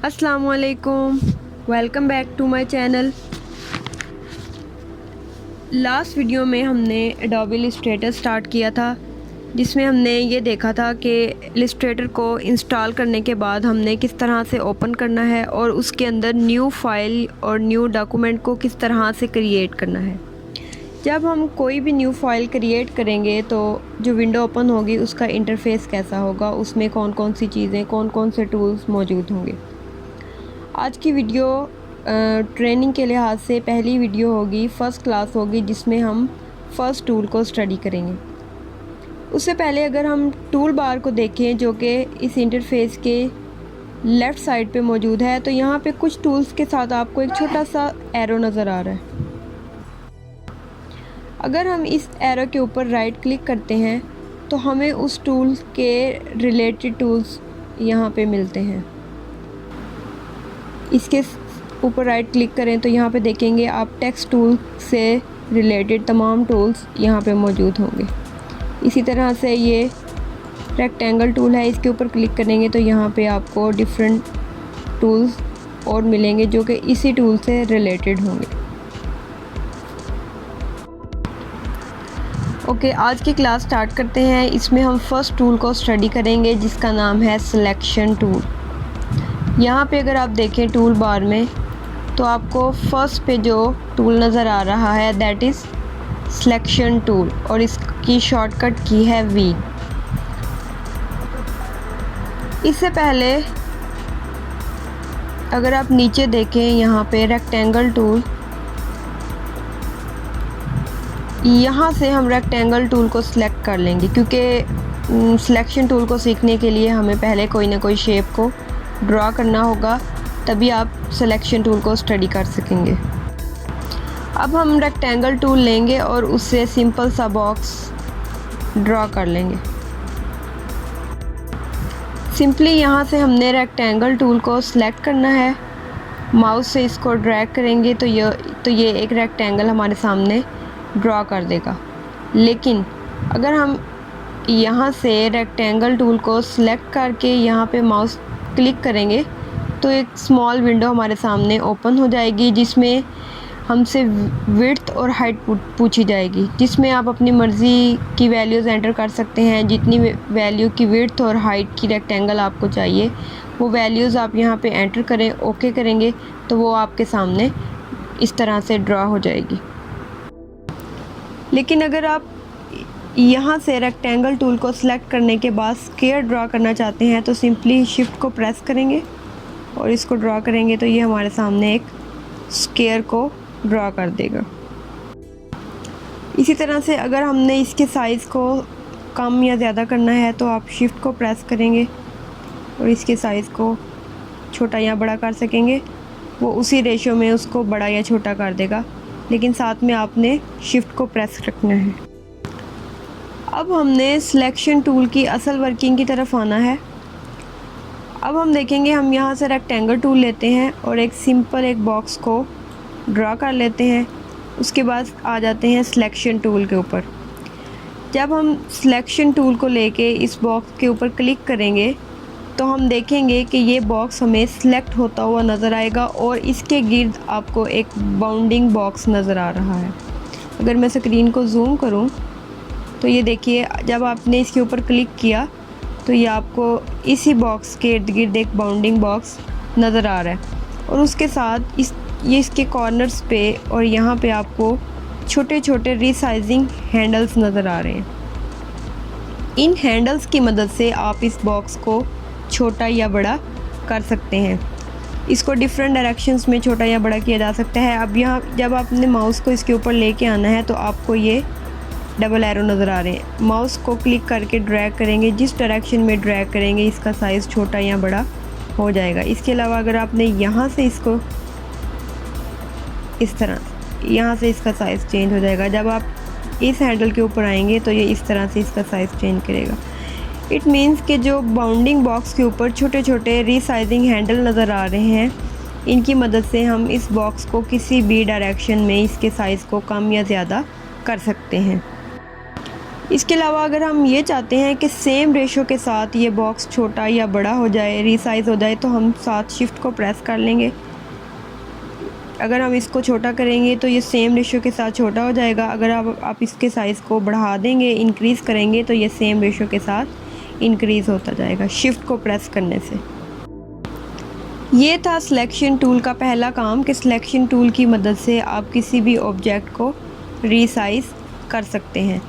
अस्सलामुअलैकुम, welcome back to my channel. Last video में हमने एडोबी इलस्ट्रेटर स्टार्ट किया था, जिसमें हमने ये देखा था कि इलस्ट्रेटर को इंस्टॉल करने के बाद हमने किस तरह से ओपन करना है और उसके अंदर न्यू फाइल और न्यू डॉक्यूमेंट को किस तरह से क्रिएट करना है। जब हम कोई भी न्यू फाइल क्रिएट करेंगे तो जो विंडो ओपन होगी उसका इंटरफेस कैसा होगा, उसमें कौन कौन सी चीज़ें, कौन कौन से टूल्स मौजूद होंगे। आज की वीडियो ट्रेनिंग के लिहाज से पहली वीडियो होगी, फ़र्स्ट क्लास होगी, जिसमें हम फ़र्स्ट टूल को स्टडी करेंगे। उससे पहले अगर हम टूल बार को देखें जो कि इस इंटरफेस के लेफ़्ट साइड पे मौजूद है, तो यहाँ पे कुछ टूल्स के साथ आपको एक छोटा सा एरो नज़र आ रहा है। अगर हम इस एरो के ऊपर राइट क्लिक करते हैं तो हमें उस टूल के रिलेटेड टूल्स यहाँ पे मिलते हैं। इसके ऊपर राइट क्लिक करें तो यहाँ पे देखेंगे आप टेक्स्ट टूल से रिलेटेड तमाम टूल्स यहाँ पे मौजूद होंगे। इसी तरह से ये रेक्टेंगल टूल है, इसके ऊपर क्लिक करेंगे तो यहाँ पे आपको डिफरेंट टूल्स और मिलेंगे जो कि इसी टूल से रिलेटेड होंगे। ओके, आज की क्लास स्टार्ट करते हैं। इसमें हम फर्स्ट टूल को स्टडी करेंगे जिसका नाम है सिलेक्शन टूल। यहाँ पे अगर आप देखें टूल बार में तो आपको फर्स्ट पे जो टूल नज़र आ रहा है दैट इज़ सिलेक्शन टूल और इसकी शॉर्टकट की है वी। इससे पहले अगर आप नीचे देखें यहाँ पे रेक्टेंगल टूल, यहाँ से हम रेक्टेंगल टूल को सिलेक्ट कर लेंगे क्योंकि सिलेक्शन टूल को सीखने के लिए हमें पहले कोई ना कोई शेप को ड्रा करना होगा, तभी आप सिलेक्शन टूल को स्टडी कर सकेंगे। अब हम रेक्टेंगल टूल लेंगे और उससे सिंपल सा बॉक्स ड्रा कर लेंगे। सिंपली यहाँ से हमने रेक्टेंगल टूल को सिलेक्ट करना है, माउस से इसको ड्रैग करेंगे तो ये एक रेक्टेंगल हमारे सामने ड्रा कर देगा। लेकिन अगर हम यहाँ से रेक्टेंगल टूल को सिलेक्ट करके यहाँ पे माउस क्लिक करेंगे तो एक स्मॉल विंडो हमारे सामने ओपन हो जाएगी जिसमें हमसे विड्थ और हाइट पूछी जाएगी, जिसमें आप अपनी मर्ज़ी की वैल्यूज़ एंटर कर सकते हैं। जितनी वैल्यू की विड्थ और हाइट की रेक्टेंगल आपको चाहिए वो वैल्यूज़ आप यहाँ पे एंटर करें, ओके करेंगे तो वो आपके सामने इस तरह से ड्रा हो जाएगी। लेकिन अगर आप यहाँ से रेक्टेंगल टूल को सिलेक्ट करने के बाद स्क्वायर ड्रा करना चाहते हैं तो सिंपली शिफ्ट को प्रेस करेंगे और इसको ड्रा करेंगे तो ये हमारे सामने एक स्क्वायर को ड्रा कर देगा। इसी तरह से अगर हमने इसके साइज़ को कम या ज़्यादा करना है तो आप शिफ्ट को प्रेस करेंगे और इसके साइज़ को छोटा या बड़ा कर सकेंगे। वो उसी रेशो में उसको बड़ा या छोटा कर देगा, लेकिन साथ में आपने शिफ्ट को प्रेस रखना है। अब हमने सिलेक्शन टूल की असल वर्किंग की तरफ आना है। अब हम देखेंगे, हम यहाँ से रेक्टेंगल टूल लेते हैं और एक सिंपल एक बॉक्स को ड्रा कर लेते हैं। उसके बाद आ जाते हैं सिलेक्शन टूल के ऊपर। जब हम सिलेक्शन टूल को लेके इस बॉक्स के ऊपर क्लिक करेंगे तो हम देखेंगे कि ये बॉक्स हमें सिलेक्ट होता हुआ नज़र आएगा और इसके गिर्द आपको एक बाउंडिंग बॉक्स नज़र आ रहा है। अगर मैं स्क्रीन को जूम करूं तो ये देखिए, जब आपने इसके ऊपर क्लिक किया तो ये आपको इसी बॉक्स के इर्द गिर्द एक बाउंडिंग बॉक्स नज़र आ रहा है और उसके साथ ये इसके कॉर्नर्स पे और यहाँ पे आपको छोटे छोटे रीसाइजिंग हैंडल्स नज़र आ रहे हैं। इन हैंडल्स की मदद से आप इस बॉक्स को छोटा या बड़ा कर सकते हैं। इसको डिफरेंट डायरेक्शंस में छोटा या बड़ा किया जा सकता है। अब यहाँ जब आपने माउस को इसके ऊपर लेके आना है तो आपको ये डबल एरो नज़र आ रहे हैं। माउस को क्लिक करके ड्रैग करेंगे, जिस डायरेक्शन में ड्रैग करेंगे इसका साइज़ छोटा या बड़ा हो जाएगा। इसके अलावा अगर आपने यहाँ से इसको इस तरह, यहाँ से इसका साइज़ चेंज हो जाएगा। जब आप इस हैंडल के ऊपर आएंगे तो ये इस तरह से इसका साइज़ चेंज करेगा। इट मीन्स कि जो बाउंडिंग बॉक्स के ऊपर छोटे छोटे रीसाइजिंग हैंडल नज़र आ रहे हैं, इनकी मदद से हम इस बॉक्स को किसी भी डायरेक्शन में इसके साइज़ को कम या ज़्यादा कर सकते हैं। इसके अलावा अगर हम ये चाहते हैं कि सेम रेशो के साथ ये बॉक्स छोटा या बड़ा हो जाए, रीसाइज़ हो जाए, तो हम साथ शिफ्ट को प्रेस कर लेंगे। अगर हम इसको छोटा करेंगे तो ये सेम रेशो के साथ छोटा हो जाएगा। अगर आप इसके साइज़ को बढ़ा देंगे, इंक्रीज़ करेंगे, तो ये सेम रेशो के साथ इंक्रीज़ होता जाएगा शिफ्ट को प्रेस करने से। ये था सिलेक्शन टूल का पहला काम कि सिलेक्शन टूल की मदद से आप किसी भी ऑब्जेक्ट को रीसाइज़ कर सकते हैं।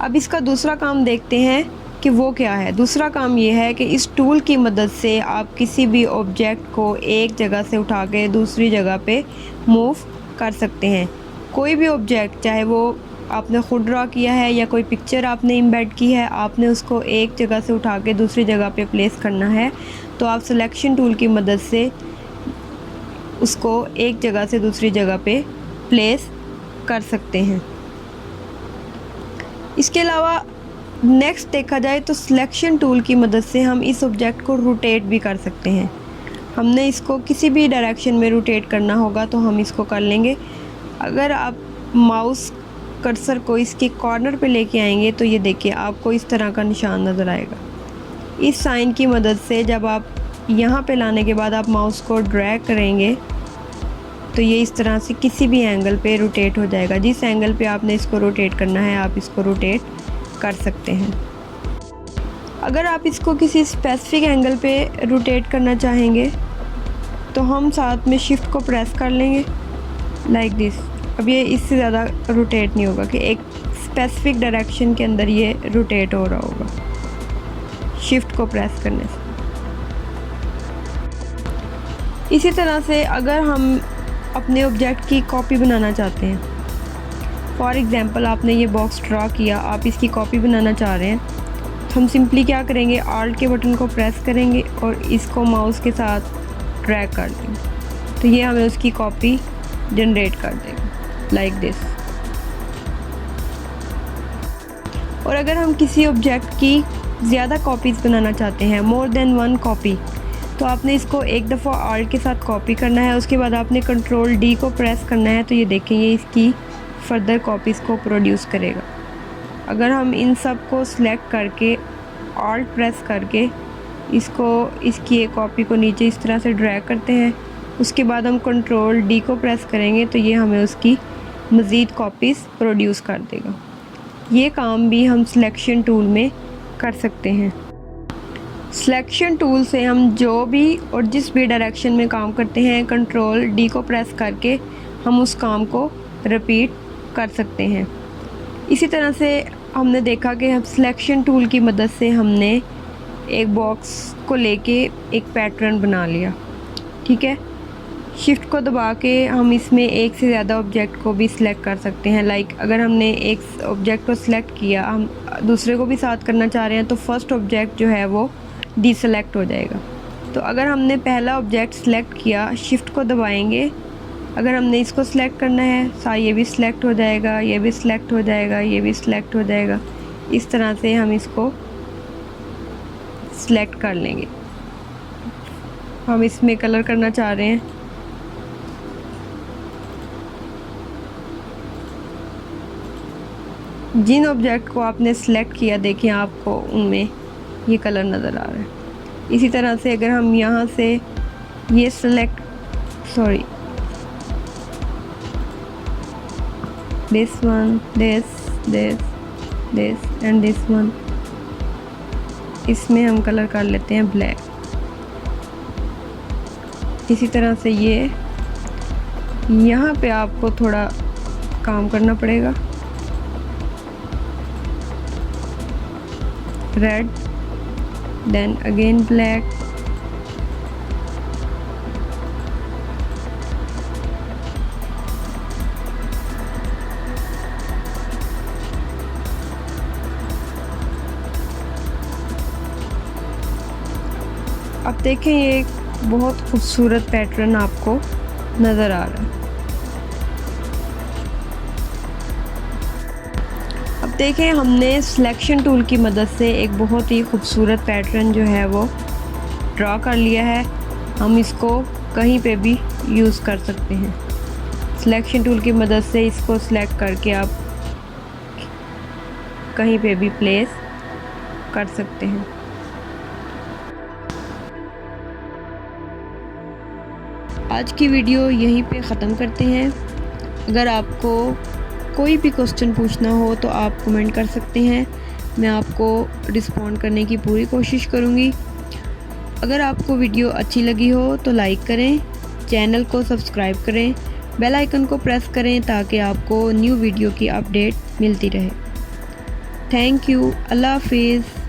अब इसका दूसरा काम देखते हैं कि वो क्या है। दूसरा काम ये है कि इस टूल की मदद से आप किसी भी ऑब्जेक्ट को एक जगह से उठा के दूसरी जगह पे मूव कर सकते हैं। कोई भी ऑब्जेक्ट, चाहे वो आपने ख़ुद ड्रा किया है या कोई पिक्चर आपने इम्बेड की है, आपने उसको एक जगह से उठा के दूसरी जगह पे प्लेस करना है, तो आप सिलेक्शन टूल की मदद से उसको एक जगह से दूसरी जगह पे प्लेस कर सकते हैं। इसके अलावा नेक्स्ट देखा जाए तो सिलेक्शन टूल की मदद से हम इस ऑब्जेक्ट को रोटेट भी कर सकते हैं। हमने इसको किसी भी डायरेक्शन में रोटेट करना होगा तो हम इसको कर लेंगे। अगर आप माउस कर्सर को इसके कॉर्नर पे लेके आएंगे तो ये देखिए आपको इस तरह का निशान नज़र आएगा। इस साइन की मदद से जब आप यहाँ पे लाने के बाद आप माउस को ड्रैग करेंगे तो ये इस तरह से किसी भी एंगल पे रोटेट हो जाएगा। जिस एंगल पे आपने इसको रोटेट करना है आप इसको रोटेट कर सकते हैं। अगर आप इसको किसी स्पेसिफिक एंगल पे रोटेट करना चाहेंगे तो हम साथ में शिफ्ट को प्रेस कर लेंगे लाइक दिस। अब ये इससे ज़्यादा रोटेट नहीं होगा कि एक स्पेसिफिक डायरेक्शन के अंदर ये रोटेट हो रहा होगा शिफ्ट को प्रेस करने से। इसी तरह से अगर हम अपने ऑब्जेक्ट की कॉपी बनाना चाहते हैं, फॉर एग्ज़ाम्पल आपने ये बॉक्स ड्रा किया, आप इसकी कॉपी बनाना चाह रहे हैं, तो हम सिंपली क्या करेंगे, आल्ट के बटन को प्रेस करेंगे और इसको माउस के साथ ड्रैग कर देंगे तो ये हमें उसकी कॉपी जनरेट कर देगा लाइक दिस। और अगर हम किसी ऑब्जेक्ट की ज़्यादा कॉपीज़ बनाना चाहते हैं, मोर देन वन कॉपी, तो आपने इसको एक दफ़ा आल्ट के साथ कॉपी करना है, उसके बाद आपने कंट्रोल डी को प्रेस करना है तो ये देखें ये इसकी फर्दर कॉपीज़ को प्रोड्यूस करेगा। अगर हम इन सब को सिलेक्ट करके आल्ट प्रेस करके इसकी एक कॉपी को नीचे इस तरह से ड्रैग करते हैं, उसके बाद हम कंट्रोल डी को प्रेस करेंगे तो ये हमें उसकी मज़ीद कॉपीज़ प्रोड्यूस कर देगा। ये काम भी हम सिलेक्शन टूल में कर सकते हैं। सिलेक्शन टूल से हम जो भी और जिस भी डायरेक्शन में काम करते हैं, कंट्रोल डी को प्रेस करके हम उस काम को रिपीट कर सकते हैं। इसी तरह से हमने देखा कि हम सिलेक्शन टूल की मदद से हमने एक बॉक्स को लेके एक पैटर्न बना लिया, ठीक है। शिफ्ट को दबा के हम इसमें एक से ज़्यादा ऑब्जेक्ट को भी सिलेक्ट कर सकते हैं। लाइक अगर हमने एक ऑब्जेक्ट को सिलेक्ट किया, हम दूसरे को भी साथ करना चाह रहे हैं तो फर्स्ट ऑब्जेक्ट जो है वो डीसेलेक्ट हो जाएगा। तो अगर हमने पहला ऑब्जेक्ट सिलेक्ट किया, शिफ्ट को दबाएंगे, अगर हमने इसको सिलेक्ट करना है ये भी सिलेक्ट हो जाएगा, ये भी सिलेक्ट हो जाएगा, ये भी सिलेक्ट हो जाएगा। इस तरह से हम इसको सिलेक्ट कर लेंगे। हम इसमें कलर करना चाह रहे हैं, जिन ऑब्जेक्ट को आपने सिलेक्ट किया देखिए आपको उनमें ये कलर नज़र आ रहा है। इसी तरह से अगर हम यहाँ से ये select this one, this and this one, इसमें हम कलर कर लेते हैं ब्लैक। इसी तरह से ये यहाँ पे आपको थोड़ा काम करना पड़ेगा, रेड then again black, अब देखें ये एक बहुत खूबसूरत पैटर्न आपको नज़र आ रहा है। अब देखें हमने सिलेक्शन टूल की मदद से एक बहुत ही खूबसूरत पैटर्न जो है वो ड्रा कर लिया है। हम इसको कहीं पे भी यूज़ कर सकते हैं। सिलेक्शन टूल की मदद से इसको सिलेक्ट करके आप कहीं पे भी प्लेस कर सकते हैं। आज की वीडियो यहीं पे ख़त्म करते हैं। अगर आपको कोई भी क्वेश्चन पूछना हो तो आप कमेंट कर सकते हैं, मैं आपको रिस्पॉन्ड करने की पूरी कोशिश करूँगी। अगर आपको वीडियो अच्छी लगी हो तो लाइक करें, चैनल को सब्सक्राइब करें, बेल आइकन को प्रेस करें ताकि आपको न्यू वीडियो की अपडेट मिलती रहे। Thank you. अल्लाह हाफिज़।